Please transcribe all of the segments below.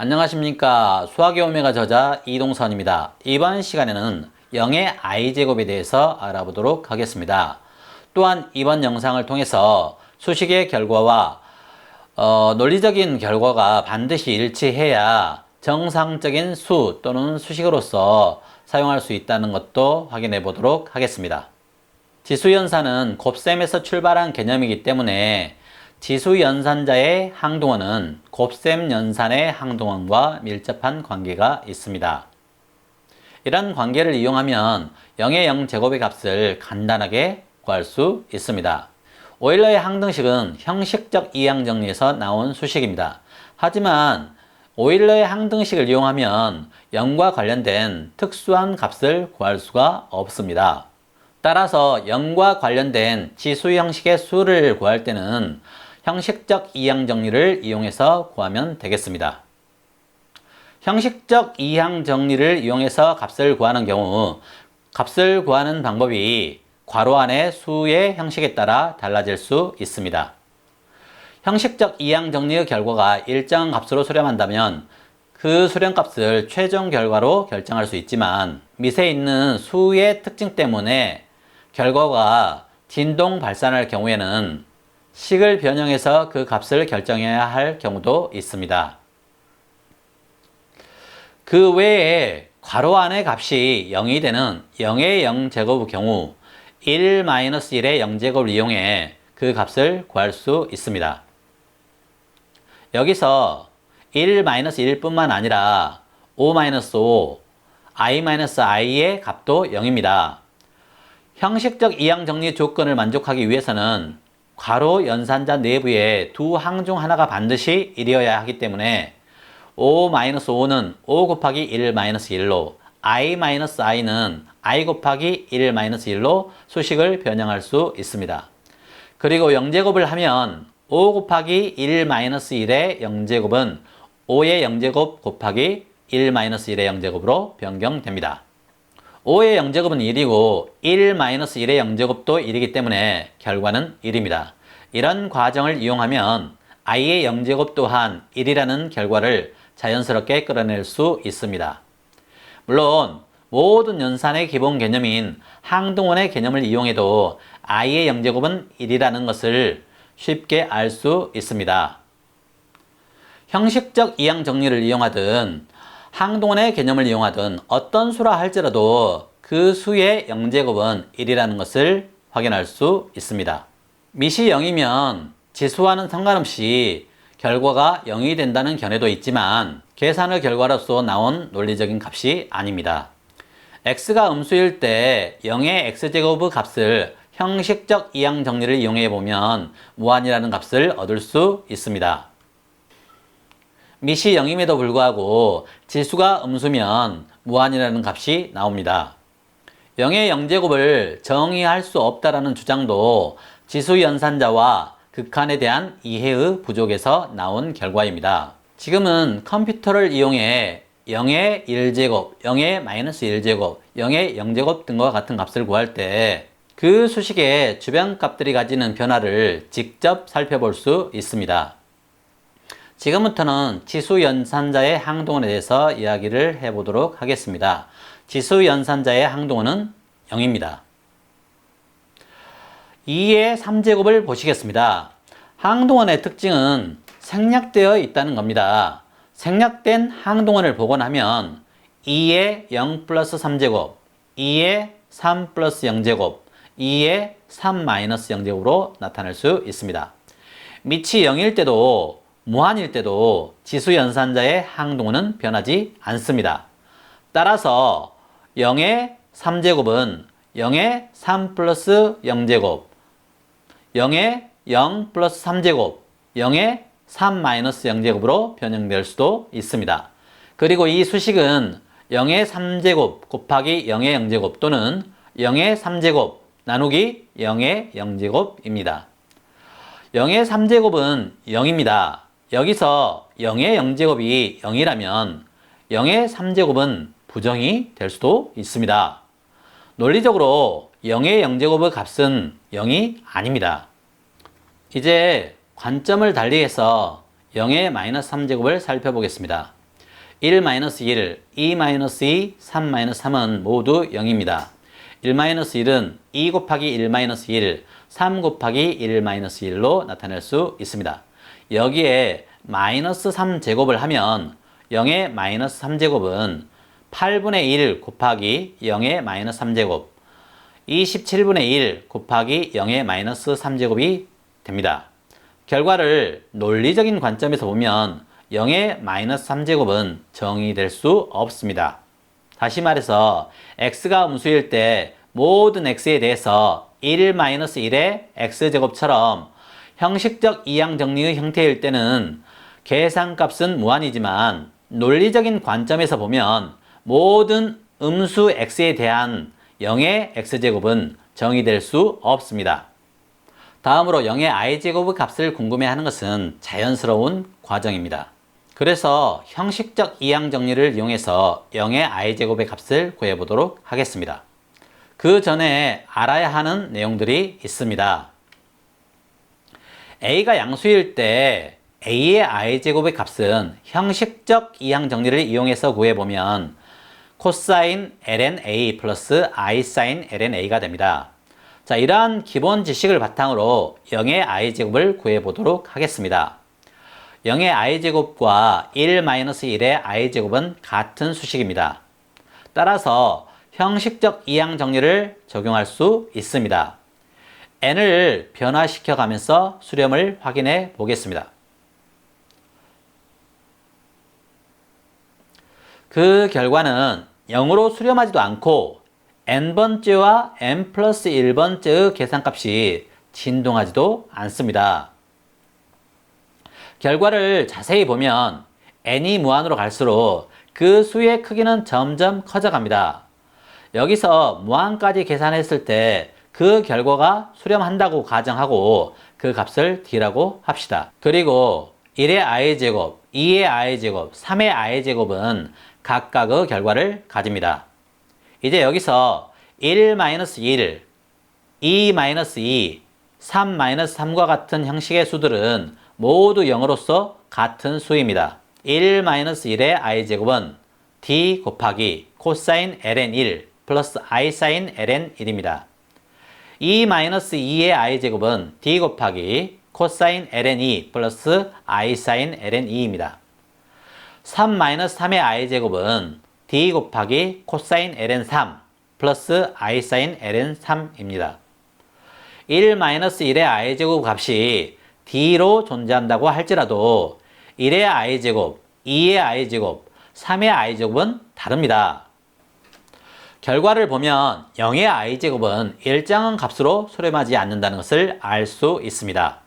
안녕하십니까. 수학의 오메가 저자 이동선입니다. 이번 시간에는 0의 i제곱에 대해서 알아보도록 하겠습니다. 또한 이번 영상을 통해서 수식의 결과와 논리적인 결과가 반드시 일치해야 정상적인 수 또는 수식으로서 사용할 수 있다는 것도 확인해 보도록 하겠습니다. 지수연산은 곱셈에서 출발한 개념이기 때문에 지수연산자의 항동원은 곱셈연산의 항동원과 밀접한 관계가 있습니다. 이런 관계를 이용하면 0의 0제곱의 값을 간단하게 구할 수 있습니다. 오일러의 항등식은 형식적 이항 정리에서 나온 수식입니다. 하지만 오일러의 항등식을 이용하면 0과 관련된 특수한 값을 구할 수가 없습니다. 따라서 0과 관련된 지수 형식의 수를 구할 때는 형식적 이항 정리를 이용해서 구하면 되겠습니다. 형식적 이항 정리를 이용해서 값을 구하는 경우 값을 구하는 방법이 괄호 안의 수의 형식에 따라 달라질 수 있습니다. 형식적 이항 정리의 결과가 일정 값으로 수렴한다면 그 수렴값을 최종 결과로 결정할 수 있지만 밑에 있는 수의 특징 때문에 결과가 진동 발산할 경우에는 식을 변형해서 그 값을 결정해야 할 경우도 있습니다. 그 외에 괄호 안의 값이 0이 되는 0의 0제곱의 경우 1-1의 0제곱을 이용해 그 값을 구할 수 있습니다. 여기서 1-1뿐만 아니라 5-5, i-i의 값도 0입니다. 형식적 이항 정리 조건을 만족하기 위해서는 괄호 연산자 내부에 두 항 중 하나가 반드시 1이어야 하기 때문에 5-5는 5 곱하기 1-1로 i-i는 i 곱하기 1-1로 수식을 변형할 수 있습니다. 그리고 0제곱을 하면 5 곱하기 1-1의 0제곱은 5의 0제곱 곱하기 1-1의 0제곱으로 변경됩니다. 5의 0제곱은 1이고 1-1의 0제곱도 1이기 때문에 결과는 1입니다. 이런 과정을 이용하면 i의 0제곱 또한 1이라는 결과를 자연스럽게 끌어낼 수 있습니다. 물론 모든 연산의 기본 개념인 항등원의 개념을 이용해도 i의 0제곱은 1이라는 것을 쉽게 알 수 있습니다. 형식적 이항 정리를 이용하든 항동원의 개념을 이용하든 어떤 수라 할지라도 그 수의 0제곱은 1이라는 것을 확인할 수 있습니다. 밑이 0이면 지수와는 상관없이 결과가 0이 된다는 견해도 있지만 계산의 결과로서 나온 논리적인 값이 아닙니다. x가 음수일 때 0의 x제곱의 값을 형식적 이항 정리를 이용해 보면 무한이라는 값을 얻을 수 있습니다. 밑이 0임에도 불구하고 지수가 음수면 무한이라는 값이 나옵니다. 0의 0제곱을 정의할 수 없다라는 주장도 지수 연산자와 극한에 대한 이해의 부족에서 나온 결과입니다. 지금은 컴퓨터를 이용해 0의 1제곱, 0의 -1제곱, 0의 0제곱 등과 같은 값을 구할 때 그 수식의 주변 값들이 가지는 변화를 직접 살펴볼 수 있습니다. 지금부터는 지수 연산자의 항동원에 대해서 이야기를 해보도록 하겠습니다. 지수 연산자의 항동원은 0입니다. 2의 3제곱을 보시겠습니다. 항동원의 특징은 생략되어 있다는 겁니다. 생략된 항동원을 보곤 하면 2의 0 플러스 3제곱, 2의 3 플러스 0제곱, 2의 3 마이너스 0제곱으로 나타낼 수 있습니다. 밑이 0일 때도 무한일 때도 지수 연산자의 항동원은 변하지 않습니다. 따라서 0의 3제곱은 0의 3 플러스 0제곱, 0의 0 플러스 3제곱, 0의 3 마이너스 0제곱으로 변형될 수도 있습니다. 그리고 이 수식은 0의 3제곱 곱하기 0의 0제곱 또는 0의 3제곱 나누기 0의 0제곱입니다. 0의 3제곱은 0입니다. 여기서 0의 0제곱이 0이라면 0의 3제곱은 부정이 될 수도 있습니다. 논리적으로 0의 0제곱의 값은 0이 아닙니다. 이제 관점을 달리해서 0의 -3제곱을 살펴보겠습니다. 1-1, 2-2, 3-3은 모두 0입니다. 1-1은 2 곱하기 1-1, 3 곱하기 1-1로 나타낼 수 있습니다. 여기에 마이너스 3제곱을 하면 0의 마이너스 3제곱은 8분의 1 곱하기 0의 마이너스 3제곱, 27분의 1 곱하기 0의 마이너스 3제곱이 됩니다. 결과를 논리적인 관점에서 보면 0의 마이너스 3제곱은 정의될 수 없습니다. 다시 말해서 x가 음수일 때 모든 x에 대해서 1-1의 x제곱처럼 형식적 이항정리의 형태일 때는 계산값은 무한이지만 논리적인 관점에서 보면 모든 음수 x에 대한 0의 x제곱은 정의될 수 없습니다. 다음으로 0의 i제곱의 값을 궁금해하는 것은 자연스러운 과정입니다. 그래서 형식적 이항정리를 이용해서 0의 i제곱의 값을 구해보도록 하겠습니다. 그 전에 알아야 하는 내용들이 있습니다. a가 양수일 때 a의 i제곱의 값은 형식적 이항정리를 이용해서 구해보면 코사인 ln a 플러스 i 사인 ln a가 됩니다. 자, 이러한 기본 지식을 바탕으로 0의 i제곱을 구해보도록 하겠습니다. 0의 i제곱과 1-1의 i제곱은 같은 수식입니다. 따라서 형식적 이항 정리를 적용할 수 있습니다. n을 변화시켜 가면서 수렴을 확인해 보겠습니다. 그 결과는 0으로 수렴하지도 않고 n번째와 n 플러스 1번째의 계산값이 진동하지도 않습니다. 결과를 자세히 보면 n이 무한으로 갈수록 그 수의 크기는 점점 커져갑니다. 여기서 무한까지 계산했을 때 그 결과가 수렴한다고 가정하고 그 값을 d라고 합시다. 그리고 1의 i제곱, 2의 i제곱, 3의 i제곱은 각각의 결과를 가집니다. 이제 여기서 1-1, 2-2, 3-3과 같은 형식의 수들은 모두 0으로서 같은 수입니다. 1-1의 i제곱은 d 곱하기 코사인 ln 1 플러스 i 사인 ln 1입니다. 2-2의 i제곱은 d 곱하기 코사인 ln 2 플러스 i 사인 ln 2입니다. 3-3의 i제곱은 d 곱하기 코사인 ln 3 플러스 i 사인 ln 3입니다. 1-1의 i제곱 값이 d로 존재한다고 할지라도 1의 i제곱, 2의 i제곱, 3의 i제곱은 다릅니다. 결과를 보면 0의 i제곱은 일정한 값으로 수렴하지 않는다는 것을 알 수 있습니다.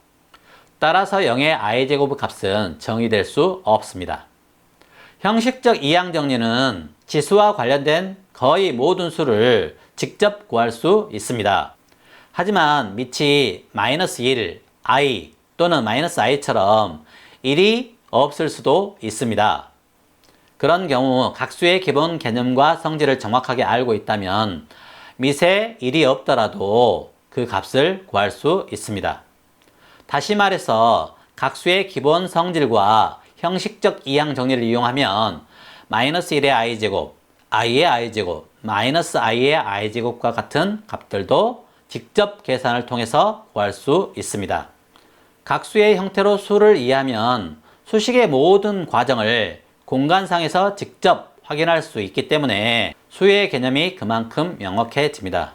따라서 0의 i제곱 값은 정의될 수 없습니다. 형식적 이항 정리는 지수와 관련된 거의 모든 수를 직접 구할 수 있습니다. 하지만 밑이 -1, i 또는 -i처럼 1이 없을 수도 있습니다. 그런 경우 각수의 기본 개념과 성질을 정확하게 알고 있다면 밑에 1이 없더라도 그 값을 구할 수 있습니다. 다시 말해서 각수의 기본 성질과 형식적 이항 정리를 이용하면 -1의 i제곱, i의 i제곱, -i의 i제곱과 같은 값들도 직접 계산을 통해서 구할 수 있습니다. 각수의 형태로 수를 이해하면 수식의 모든 과정을 공간상에서 직접 확인할 수 있기 때문에 수의 개념이 그만큼 명확해집니다.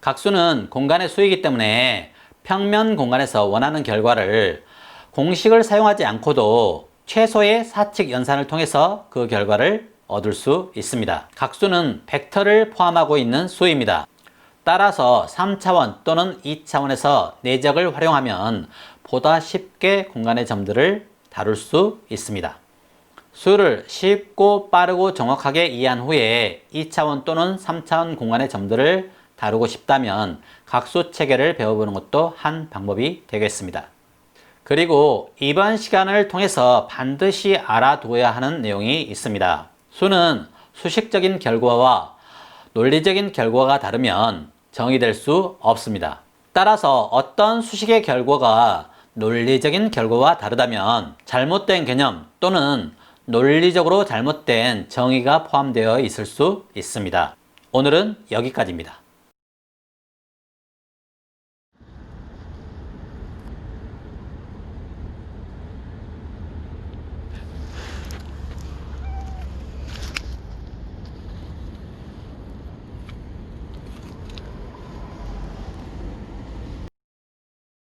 각수는 공간의 수이기 때문에 평면 공간에서 원하는 결과를 공식을 사용하지 않고도 최소의 사칙 연산을 통해서 그 결과를 얻을 수 있습니다. 각수는 벡터를 포함하고 있는 수입니다. 따라서 3차원 또는 2차원에서 내적을 활용하면 보다 쉽게 공간의 점들을 다룰 수 있습니다. 수를 쉽고 빠르고 정확하게 이해한 후에 2차원 또는 3차원 공간의 점들을 다루고 싶다면 각수 체계를 배워보는 것도 한 방법이 되겠습니다. 그리고 이번 시간을 통해서 반드시 알아두어야 하는 내용이 있습니다. 수는 수식적인 결과와 논리적인 결과가 다르면 정의될 수 없습니다. 따라서 어떤 수식의 결과가 논리적인 결과와 다르다면 잘못된 개념 또는 논리적으로 잘못된 정의가 포함되어 있을 수 있습니다. 오늘은 여기까지입니다.